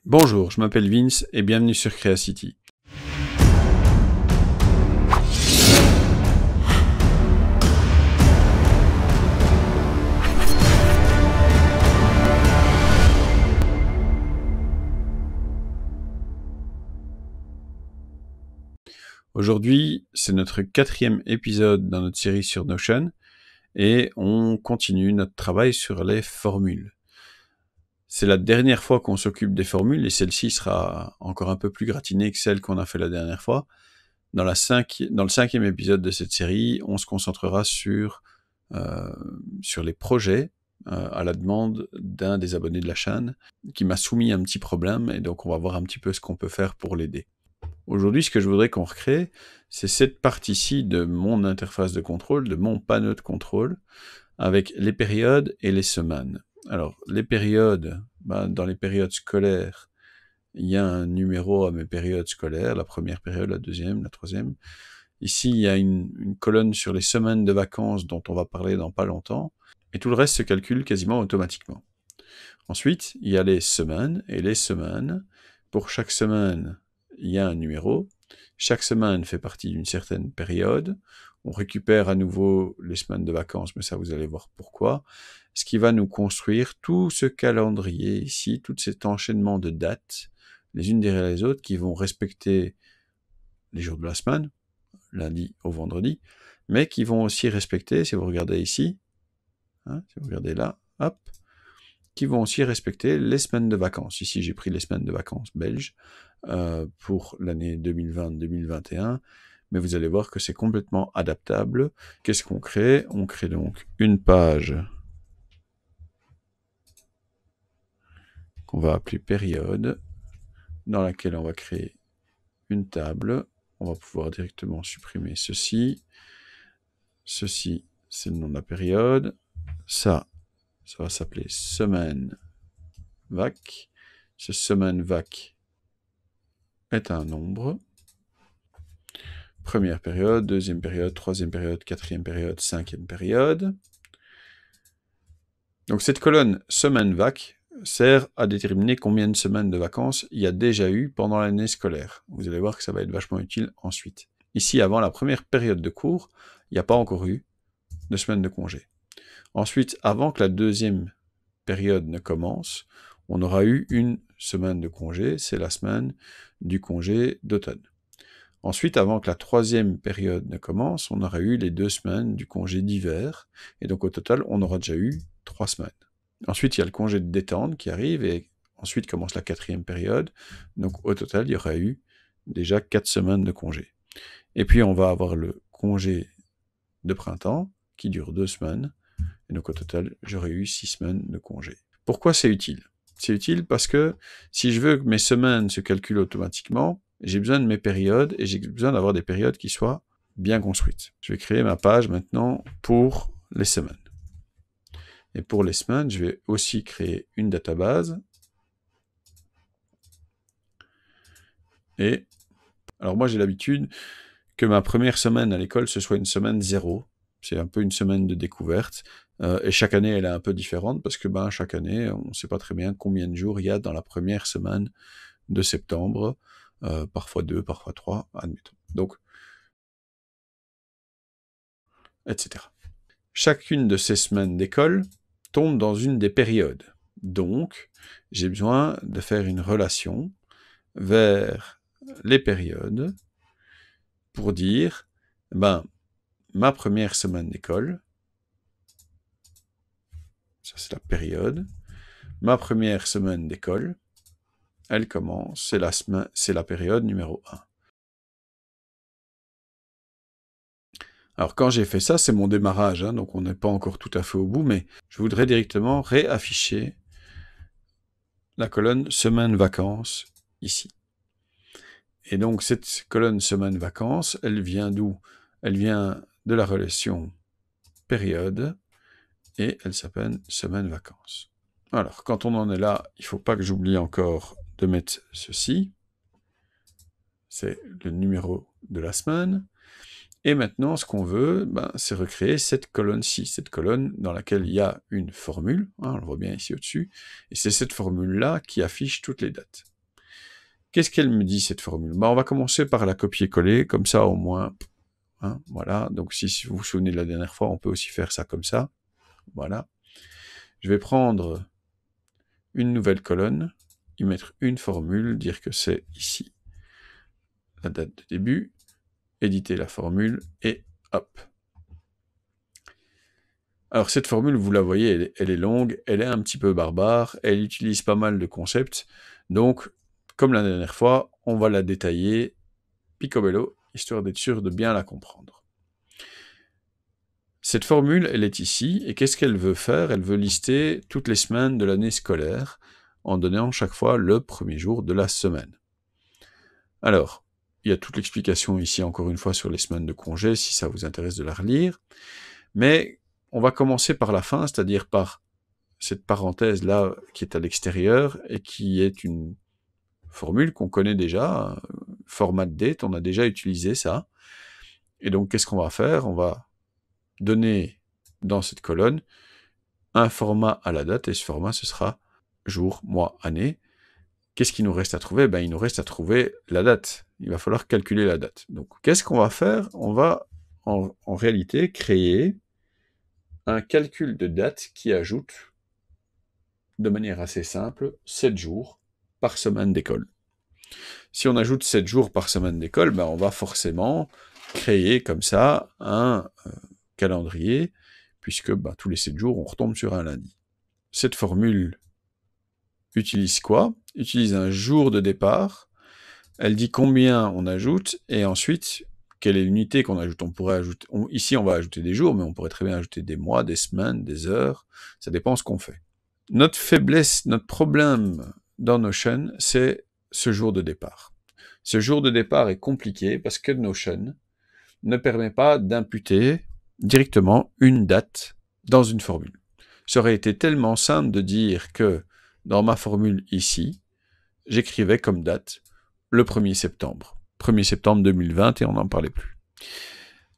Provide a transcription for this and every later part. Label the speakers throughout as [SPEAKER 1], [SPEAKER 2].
[SPEAKER 1] Bonjour, je m'appelle Vince et bienvenue sur Creacity. Aujourd'hui, c'est notre 4e épisode dans notre série sur Notion et on continue notre travail sur les formules. C'est la dernière fois qu'on s'occupe des formules et celle-ci sera encore un peu plus gratinée que celle qu'on a fait la dernière fois. Dans le 5e épisode de cette série, on se concentrera sur les projets à la demande d'un des abonnés de la chaîne qui m'a soumis un petit problème et donc on va voir un petit peu ce qu'on peut faire pour l'aider. Aujourd'hui, ce que je voudrais qu'on recrée, c'est cette partie-ci de mon interface de contrôle, de mon panneau de contrôle, avec les périodes et les semaines. Alors, les périodes, dans les périodes scolaires, il y a un numéro à mes périodes scolaires, la première période, la deuxième, la troisième. Ici, il y a une colonne sur les semaines de vacances dont on va parler dans pas longtemps, et tout le reste se calcule quasiment automatiquement. Ensuite, il y a les semaines, et les semaines, pour chaque semaine, il y a un numéro. Chaque semaine fait partie d'une certaine période. On récupère à nouveau les semaines de vacances, mais ça vous allez voir pourquoi. Ce qui va nous construire tout ce calendrier ici, tout cet enchaînement de dates, les unes derrière les autres, qui vont respecter les jours de la semaine, lundi au vendredi, mais qui vont aussi respecter, si vous regardez ici, si vous regardez là, hop, qui vont aussi respecter les semaines de vacances. Ici, j'ai pris les semaines de vacances belges pour l'année 2020-2021, mais vous allez voir que c'est complètement adaptable. Qu'est-ce qu'on crée? On crée donc une page qu'on va appeler période, dans laquelle on va créer une table. On va pouvoir directement supprimer ceci. Ceci, c'est le nom de la période. Ça va s'appeler semaine vac. Ce semaine vac est un nombre. Première période, deuxième période, troisième période, quatrième période, cinquième période. Donc cette colonne semaine vac sert à déterminer combien de semaines de vacances il y a déjà eu pendant l'année scolaire. Vous allez voir que ça va être vachement utile ensuite. Ici, avant la première période de cours, il n'y a pas encore eu de semaine de congé. Ensuite, avant que la deuxième période ne commence, on aura eu une semaine de congé, c'est la semaine du congé d'automne. Ensuite, avant que la troisième période ne commence, on aura eu les 2 semaines du congé d'hiver, et donc au total, on aura déjà eu 3 semaines. Ensuite, il y a le congé de détente qui arrive, et ensuite commence la 4e période, donc au total, il y aura eu déjà 4 semaines de congé. Et puis, on va avoir le congé de printemps, qui dure 2 semaines, et donc au total, j'aurai eu 6 semaines de congé. Pourquoi c'est utile? C'est utile parce que si je veux que mes semaines se calculent automatiquement, j'ai besoin de mes périodes et j'ai besoin d'avoir des périodes qui soient bien construites. Je vais créer ma page maintenant pour les semaines. Et pour les semaines, je vais aussi créer une database. Et alors moi, j'ai l'habitude que ma première semaine à l'école, ce soit une semaine 0. C'est un peu une semaine de découverte. Et chaque année, elle est un peu différente parce que chaque année, on ne sait pas très bien combien de jours il y a dans la première semaine de septembre. Parfois 2, parfois 3, admettons. Donc, etc. Chacune de ces semaines d'école tombe dans une des périodes. Donc, j'ai besoin de faire une relation vers les périodes pour dire, ma première semaine d'école, ça c'est la période, ma première semaine d'école, elle commence, c'est la période numéro 1. Alors quand j'ai fait ça, c'est mon démarrage, donc on n'est pas encore tout à fait au bout, mais je voudrais directement réafficher la colonne semaine vacances ici. Et donc cette colonne semaine vacances, elle vient d'où? Elle vient de la relation période et elle s'appelle semaine vacances. Alors quand on en est là, il ne faut pas que j'oublie encore de mettre ceci. C'est le numéro de la semaine. Et maintenant, ce qu'on veut, c'est recréer cette colonne-ci, cette colonne dans laquelle il y a une formule, on le voit bien ici au-dessus, et c'est cette formule-là qui affiche toutes les dates. Qu'est-ce qu'elle me dit, cette formule? On va commencer par la copier-coller, comme ça au moins. Hein, voilà, donc si vous vous souvenez de la dernière fois, on peut aussi faire ça comme ça. Voilà. Je vais prendre une nouvelle colonne, y mettre une formule, dire que c'est ici la date de début, éditer la formule, et hop. Alors cette formule, vous la voyez, elle est longue, elle est un petit peu barbare, elle utilise pas mal de concepts, donc, comme la dernière fois, on va la détailler picobello, histoire d'être sûr de bien la comprendre. Cette formule, elle est ici, et qu'est-ce qu'elle veut faire? Elle veut lister toutes les semaines de l'année scolaire, en donnant chaque fois le premier jour de la semaine. Alors, il y a toute l'explication ici, encore une fois, sur les semaines de congé, si ça vous intéresse de la relire, mais on va commencer par la fin, c'est-à-dire par cette parenthèse-là qui est à l'extérieur, et qui est une formule qu'on connaît déjà, format date, on a déjà utilisé ça, et donc qu'est-ce qu'on va faire? On va donner dans cette colonne un format à la date, et ce format, ce sera jour, mois, année. Qu'est-ce qu'il nous reste à trouver? Il nous reste à trouver la date. Il va falloir calculer la date. Donc, qu'est-ce qu'on va faire? On va, en réalité, créer un calcul de date qui ajoute, de manière assez simple, 7 jours par semaine d'école. Si on ajoute 7 jours par semaine d'école, on va forcément créer comme ça un calendrier, puisque tous les 7 jours, on retombe sur un lundi. Cette formule utilise quoi? Utilise un jour de départ. Elle dit combien on ajoute, et ensuite, quelle est l'unité qu'on ajoute. On pourrait ajouter, ici, on va ajouter des jours, mais on pourrait très bien ajouter des mois, des semaines, des heures. Ça dépend ce qu'on fait. Notre faiblesse, notre problème dans Notion, c'est ce jour de départ. Ce jour de départ est compliqué parce que Notion ne permet pas d'imputer directement une date dans une formule. Ça aurait été tellement simple de dire que dans ma formule ici, j'écrivais comme date le 1er septembre. 1er septembre 2020 et on n'en parlait plus.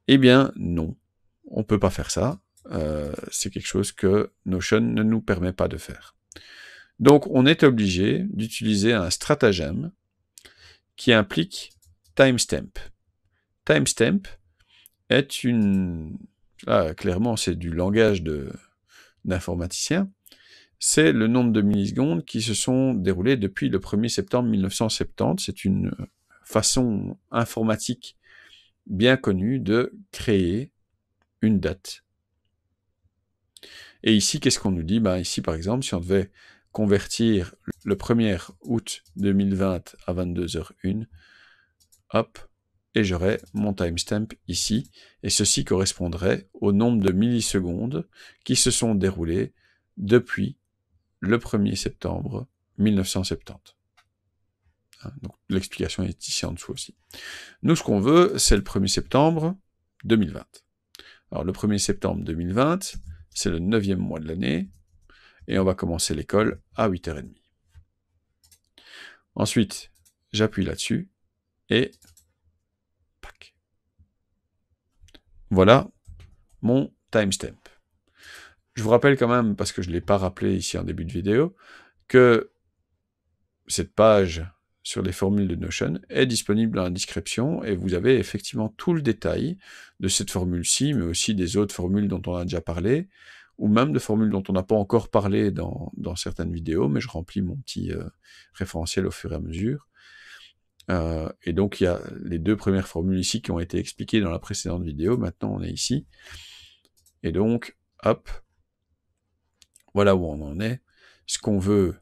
[SPEAKER 1] Eh bien, non. On ne peut pas faire ça. C'est quelque chose que Notion ne nous permet pas de faire. Donc, on est obligé d'utiliser un stratagème qui implique timestamp. Timestamp est une... Là, clairement, c'est du langage d'informaticien. C'est le nombre de millisecondes qui se sont déroulées depuis le 1er septembre 1970. C'est une façon informatique bien connue de créer une date. Et ici, qu'est-ce qu'on nous dit? Ici, par exemple, si on devait convertir le 1er août 2020 à 22h01, hop, et j'aurais mon timestamp ici, et ceci correspondrait au nombre de millisecondes qui se sont déroulées depuis le 1er septembre 1970. Donc l'explication est ici en dessous aussi. Nous, ce qu'on veut, c'est le 1er septembre 2020. Alors le 1er septembre 2020, c'est le 9e mois de l'année, et on va commencer l'école à 8h30. Ensuite, j'appuie là-dessus, et pac. Voilà mon timestamp. Je vous rappelle quand même, parce que je ne l'ai pas rappelé ici en début de vidéo, que cette page sur les formules de Notion est disponible dans la description, et vous avez effectivement tout le détail de cette formule-ci, mais aussi des autres formules dont on a déjà parlé, ou même de formules dont on n'a pas encore parlé dans certaines vidéos, mais je remplis mon petit référentiel au fur et à mesure. Et donc il y a les deux premières formules ici qui ont été expliquées dans la précédente vidéo, maintenant on est ici. Et donc, hop, voilà où on en est. Ce qu'on veut,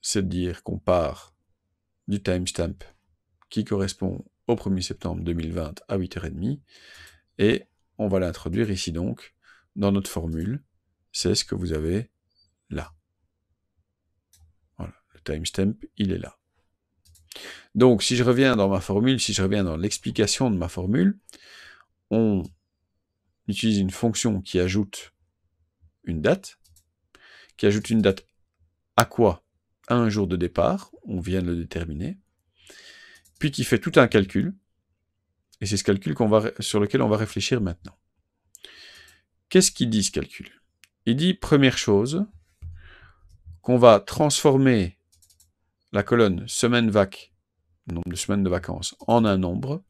[SPEAKER 1] c'est de dire qu'on part du timestamp qui correspond au 1er septembre 2020 à 8h30, et on va l'introduire ici donc, dans notre formule. C'est ce que vous avez là. Voilà, le timestamp, il est là. Donc, si je reviens dans ma formule, si je reviens dans l'explication de ma formule, on utilise une fonction qui ajoute une date. Qui ajoute une date à quoi? À un jour de départ, on vient de le déterminer, puis qui fait tout un calcul, et c'est ce calcul sur lequel on va réfléchir maintenant. Qu'est-ce qu'il dit ce calcul? Il dit, première chose, qu'on va transformer la colonne semaine vac nombre de semaines de vacances, en un nombre,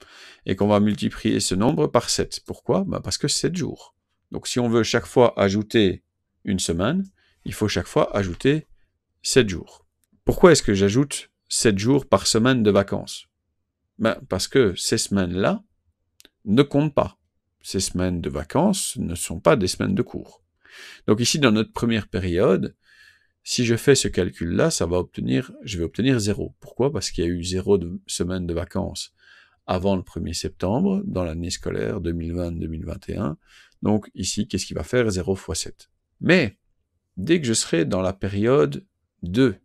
[SPEAKER 1] et qu'on va multiplier ce nombre par 7. Pourquoi? Parce que c'est 7 jours. Donc si on veut chaque fois ajouter une semaine, il faut chaque fois ajouter 7 jours. Pourquoi est-ce que j'ajoute 7 jours par semaine de vacances? Parce que ces semaines-là ne comptent pas. Ces semaines de vacances ne sont pas des semaines de cours. Donc ici, dans notre première période, si je fais ce calcul-là, je vais obtenir 0. Pourquoi? Parce qu'il y a eu 0 semaines de vacances avant le 1er septembre, dans l'année scolaire 2020-2021. Donc ici, qu'est-ce qu'il va faire? 0 fois 7. Mais, dès que je serai dans la période 2,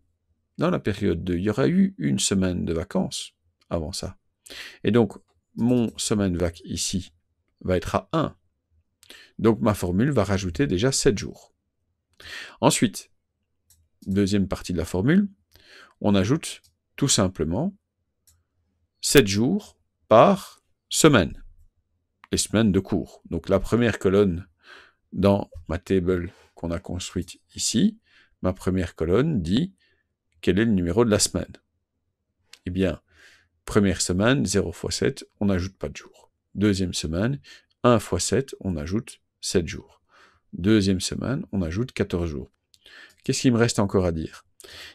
[SPEAKER 1] il y aura eu une semaine de vacances avant ça. Et donc, mon semaine vac ici va être à 1. Donc ma formule va rajouter déjà 7 jours. Ensuite, deuxième partie de la formule, on ajoute tout simplement 7 jours par semaine. Les semaines de cours. Donc la première colonne dans ma table qu'on a construite ici, ma première colonne dit quel est le numéro de la semaine. Eh bien, première semaine, 0 fois 7, on n'ajoute pas de jours. Deuxième semaine, 1 fois 7, on ajoute 7 jours. Deuxième semaine, on ajoute 14 jours. Qu'est-ce qu'il me reste encore à dire?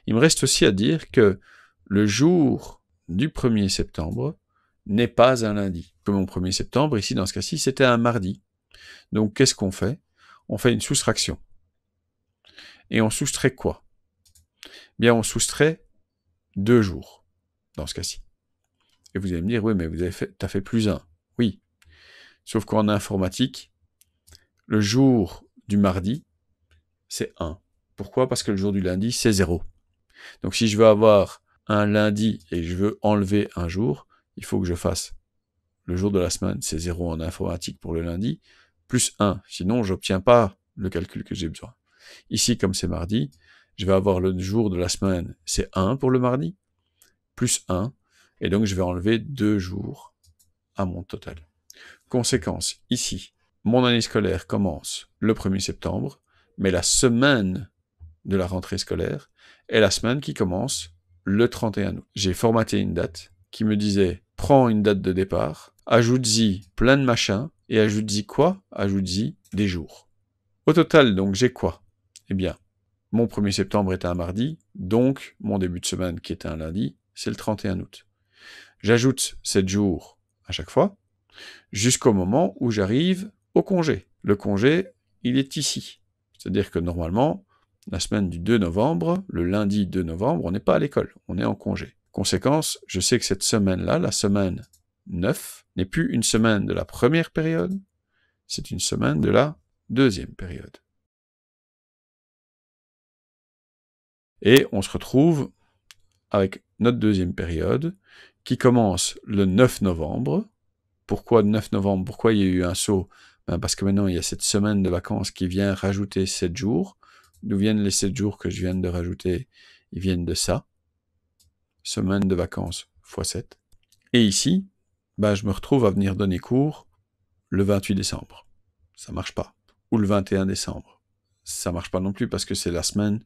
[SPEAKER 1] Il me reste aussi à dire que le jour du 1er septembre n'est pas un lundi. Comme mon 1er septembre, ici dans ce cas-ci, c'était un mardi. Donc qu'est-ce qu'on fait? On fait une soustraction. Et on soustrait quoi? Bien, on soustrait 2 jours, dans ce cas-ci. Et vous allez me dire, oui, mais t'as fait plus 1. Oui. Sauf qu'en informatique, le jour du mardi, c'est 1. Pourquoi? Parce que le jour du lundi, c'est 0. Donc si je veux avoir un lundi et je veux enlever un jour, il faut que je fasse le jour de la semaine, c'est 0 en informatique pour le lundi, plus 1. Sinon, j'obtiens pas le calcul que j'ai besoin. Ici, comme c'est mardi, je vais avoir le jour de la semaine, c'est 1 pour le mardi, plus 1, et donc je vais enlever 2 jours à mon total. Conséquence, ici, mon année scolaire commence le 1er septembre, mais la semaine de la rentrée scolaire est la semaine qui commence le 31 août. J'ai formaté une date qui me disait, prends une date de départ, ajoute-y plein de machins, et ajoute-y quoi? Ajoute-y des jours. Au total, donc, j'ai quoi? Eh bien, mon 1er septembre était un mardi, donc mon début de semaine, qui était un lundi, c'est le 31 août. J'ajoute 7 jours à chaque fois, jusqu'au moment où j'arrive au congé. Le congé, il est ici. C'est-à-dire que normalement, la semaine du 2 novembre, le lundi 2 novembre, on n'est pas à l'école, on est en congé. Conséquence, je sais que cette semaine-là, la semaine 9, n'est plus une semaine de la première période, c'est une semaine de la deuxième période. Et on se retrouve avec notre deuxième période, qui commence le 9 novembre. Pourquoi le 9 novembre? Pourquoi il y a eu un saut? Parce que maintenant, il y a cette semaine de vacances qui vient rajouter 7 jours. D'où viennent les 7 jours que je viens de rajouter? Ils viennent de ça. Semaine de vacances x 7. Et ici, je me retrouve à venir donner cours le 28 décembre. Ça marche pas. Ou le 21 décembre. Ça marche pas non plus parce que c'est la semaine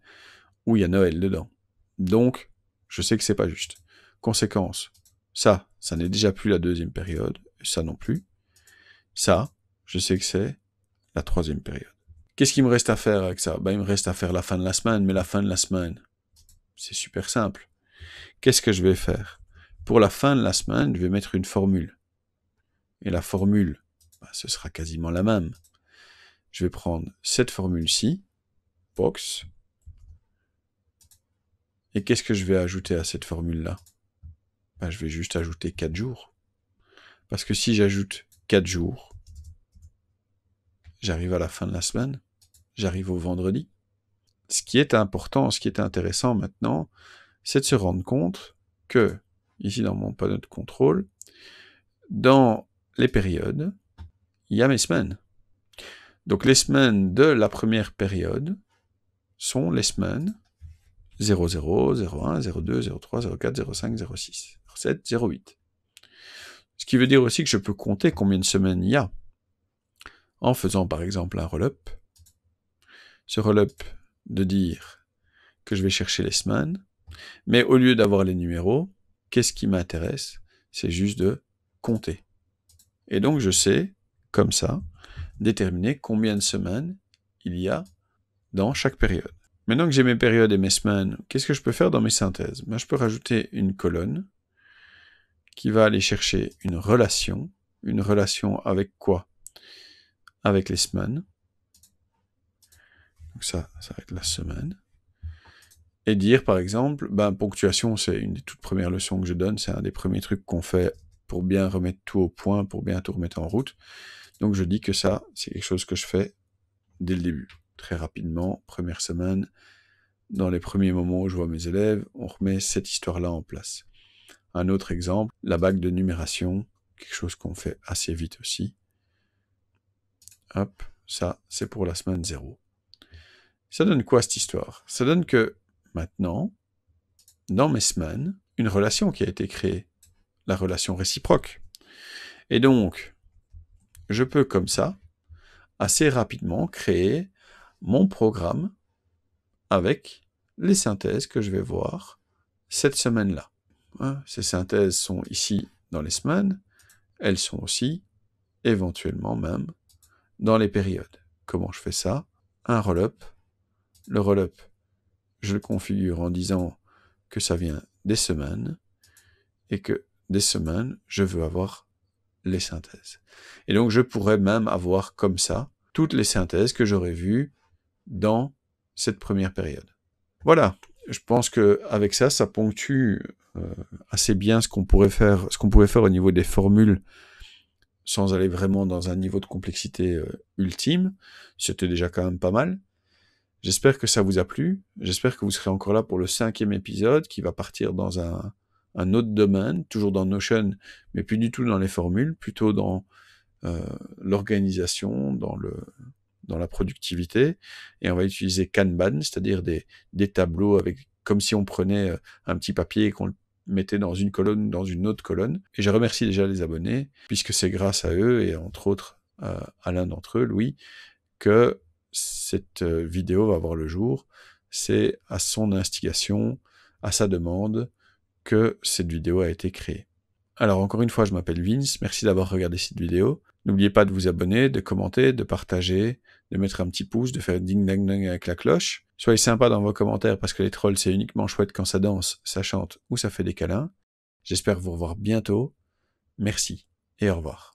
[SPEAKER 1] où il y a Noël dedans. Donc, je sais que c'est pas juste. Conséquence, ça n'est déjà plus la deuxième période, ça non plus. Ça, je sais que c'est la troisième période. Qu'est-ce qu'il me reste à faire avec ça? Il me reste à faire la fin de la semaine, mais la fin de la semaine, c'est super simple. Qu'est-ce que je vais faire? Pour la fin de la semaine, je vais mettre une formule. Et la formule, ce sera quasiment la même. Je vais prendre cette formule-ci, box, et qu'est-ce que je vais ajouter à cette formule-là? Je vais juste ajouter 4 jours. Parce que si j'ajoute 4 jours, j'arrive à la fin de la semaine, j'arrive au vendredi. Ce qui est important, ce qui est intéressant maintenant, c'est de se rendre compte que, ici dans mon panneau de contrôle, dans les périodes, il y a mes semaines. Donc les semaines de la première période sont les semaines 00, 01, 02, 03, 04, 05, 06, 07, 08. Ce qui veut dire aussi que je peux compter combien de semaines il y a. En faisant par exemple un roll-up. Ce roll-up de dire que je vais chercher les semaines, mais au lieu d'avoir les numéros, qu'est-ce qui m'intéresse? C'est juste de compter. Et donc, je sais, comme ça, déterminer combien de semaines il y a dans chaque période. Maintenant que j'ai mes périodes et mes semaines, qu'est-ce que je peux faire dans mes synthèses? Je peux rajouter une colonne qui va aller chercher une relation avec quoi? Avec les semaines. Donc ça va être la semaine. Et dire, par exemple, ponctuation, c'est une des toutes premières leçons que je donne, c'est un des premiers trucs qu'on fait pour bien remettre tout au point, pour bien tout remettre en route. Donc je dis que ça, c'est quelque chose que je fais dès le début. Très rapidement, première semaine, dans les premiers moments où je vois mes élèves, on remet cette histoire-là en place. Un autre exemple, la bague de numération, quelque chose qu'on fait assez vite aussi. Hop, ça, c'est pour la semaine 0. Ça donne quoi cette histoire? Ça donne que maintenant, dans mes semaines, une relation qui a été créée, la relation réciproque. Et donc, je peux comme ça, assez rapidement, créer mon programme avec les synthèses que je vais voir cette semaine-là. Ces synthèses sont ici dans les semaines, elles sont aussi, éventuellement même, dans les périodes. Comment je fais ça? Un roll-up. Le roll-up, je le configure en disant que ça vient des semaines et que des semaines, je veux avoir les synthèses. Et donc, je pourrais même avoir comme ça toutes les synthèses que j'aurais vues dans cette première période. Voilà, je pense qu'avec ça, ça ponctue assez bien ce qu'on pouvait faire au niveau des formules sans aller vraiment dans un niveau de complexité ultime. C'était déjà quand même pas mal. J'espère que ça vous a plu. J'espère que vous serez encore là pour le 5e épisode qui va partir dans un autre domaine, toujours dans Notion, mais plus du tout dans les formules, plutôt dans l'organisation, dans la productivité. Et on va utiliser Kanban, c'est-à-dire des tableaux avec, comme si on prenait un petit papier et qu'on le mettait dans une colonne ou dans une autre colonne. Et je remercie déjà les abonnés, puisque c'est grâce à eux, et entre autres à l'un d'entre eux, Louis, que cette vidéo va voir le jour. C'est à son instigation, à sa demande, que cette vidéo a été créée. Alors encore une fois, je m'appelle Vince, merci d'avoir regardé cette vidéo. N'oubliez pas de vous abonner, de commenter, de partager, de mettre un petit pouce, de faire ding ding ding avec la cloche. Soyez sympas dans vos commentaires parce que les trolls c'est uniquement chouette quand ça danse, ça chante ou ça fait des câlins. J'espère vous revoir bientôt. Merci et au revoir.